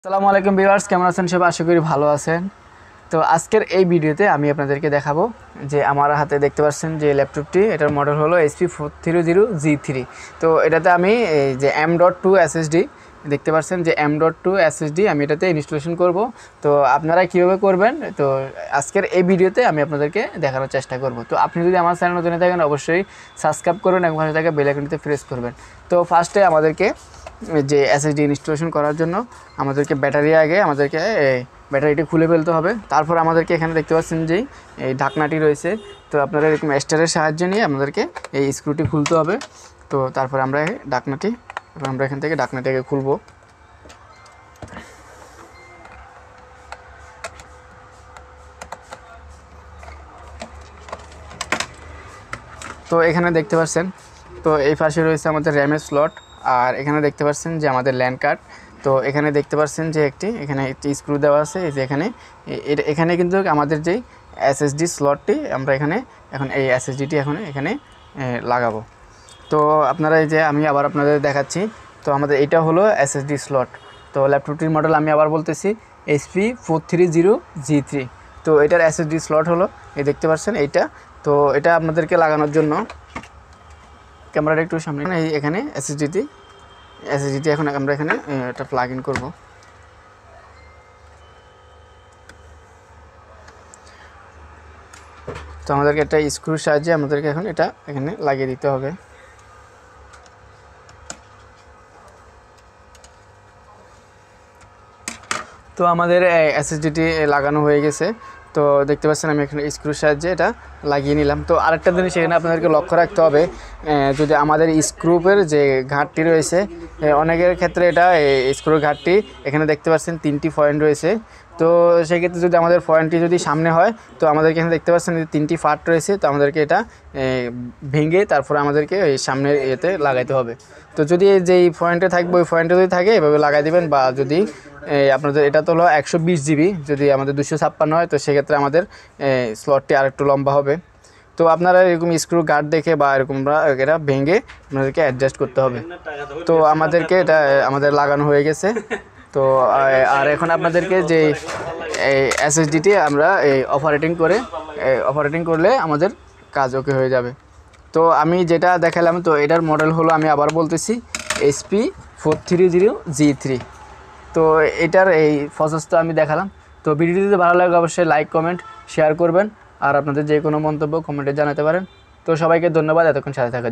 আসসালামু আলাইকুম ভিউয়ার্স, কেমন আছেন সবাই? আশা করি ভালো আছেন। তো আজকের এই ভিডিওতে আমি আপনাদেরকে দেখাবো যে আমার হাতে দেখতে পাচ্ছেন যে ল্যাপটপটি, এটার মডেল হলো HP430G3। তো এটাতে আমি এই যে M.2 SSD দেখতে পাচ্ছেন যে M.2 SSD আমি এটাতে ইনস্টলেশন করব। তো আপনারা কীভাবে করবেন তো আজকের এই ভিডিওতে আমি আপনাদেরকে দেখানোর চেষ্টা করব। তো আপনি যদি আমার চ্যানেল নতুন থাকেন অবশ্যই সাবস্ক্রাইব করবেন এবং পাশে থাকা বেল আইকনটিতে প্রেস করবেন। তো ফার্স্টে আমাদেরকে যে SSD ইনস্টলেশন করার জন্য আমাদেরকে ব্যাটারিটি খুলে ফেলতে হবে। তারপর আমাদেরকে এখানে দেখতে পাচ্ছেন যে এই ঢাকনাটি রয়েছে। তো আপনারা এরকম স্টারের সাহায্য নিয়ে আমাদেরকে এই স্ক্রুটি খুলতে হবে। তো তারপর আমরা এখান থেকে ঢাকনাটিকে খুলব। তো এখানে দেখতে পাচ্ছেন, তো এই পাশে রয়েছে আমাদের র্যামের স্লট, আর এখানে দেখতে পাচ্ছেন যে আমাদের ল্যান্ড কার্ড। তো এখানে দেখতে পাচ্ছেন যে এখানে একটি স্ক্রু দেওয়া আছে। এই যে এখানে কিন্তু আমাদের যেই এসএসডি স্লটটি আমরা এখন এই এসএসডিটি এখানে লাগাবো। তো আপনারা এই যে আমি আবার আপনাদের দেখাচ্ছি। তো আমাদের এটা হলো এসএসডি স্লট। তো ল্যাপটপটির মডেল আমি আবার বলতেছি HP430G3। তো এটার এসএসডি স্লট হলো এই দেখতে পাচ্ছেন এইটা। তো এটা আপনাদেরকে লাগানোর জন্য ক্যামেরাটা একটু সামনে, এখানে এসএসডিটি এখন আমরা এখানে এটা প্লাগ ইন করব। তো আমাদেরকে একটা স্ক্রুর সাহায্যে আমাদেরকে এখন এটা এখানে লাগিয়ে দিতে হবে। তো আমাদের এসএসডিটি লাগানো হয়ে গেছে। তো দেখতে পাচ্ছেন আমি এখানে স্ক্রুর সাহায্যে এটা লাগিয়ে নিলাম। তো আরেকটা জিনিস এখানে আপনাদেরকে লক্ষ্য রাখতে হবে, যদি আমাদের স্ক্রুপের যে ঘাটটি রয়েছে, অনেকের ক্ষেত্রে এটা স্ক্রুর ঘাটটি এখানে দেখতে পাচ্ছেন 3টি পয়েন্ট রয়েছে। তো সেক্ষেত্রে যদি আমাদের পয়েন্টটি যদি সামনে হয়, তো আমাদেরকে এখানে দেখতে পাচ্ছেন যে 3টি পার্ট রয়েছে। তো আমাদেরকে এটা ভেঙে তারপরে আমাদেরকে এই সামনের ইয়েতে লাগাইতে হবে। তো যদি যেই পয়েন্টে থাকবে ওই পয়েন্টে যদি থাকে এভাবে লাগাই দেবেন, বা যদি আপনাদের এটা তো হলো 120 GB, যদি আমাদের 256 হয় তো সেক্ষেত্রে আমাদের স্লটটি আরেকটু লম্বা হবে। তো আপনারা এরকম স্ক্রু গার্ড দেখে বা এরকম এটা ভেঙে আপনাদেরকে অ্যাডজাস্ট করতে হবে। তো এটা আমাদের লাগানো হয়ে গেছে। তো আর এখন আপনাদেরকে যে এই এসএসডিটি আমরা অপারেটিং করলে আমাদের কাজ ওকে হয়ে যাবে। তো আমি যেটা দেখালাম, তো এটার মডেল হলো আমি আবার বলতেছি HP430G3। তো এটার এই প্রসেসটা আমি দেখালাম। তো ভিডিওটি যদি ভালো লাগে অবশ্যই লাইক কমেন্ট শেয়ার করবেন, আর আপনাদের যে কোনো মন্তব্য কমেন্টে জানাতে পারেন। তো সবাইকে ধন্যবাদ এতক্ষণ সাথে থাকার জন্য।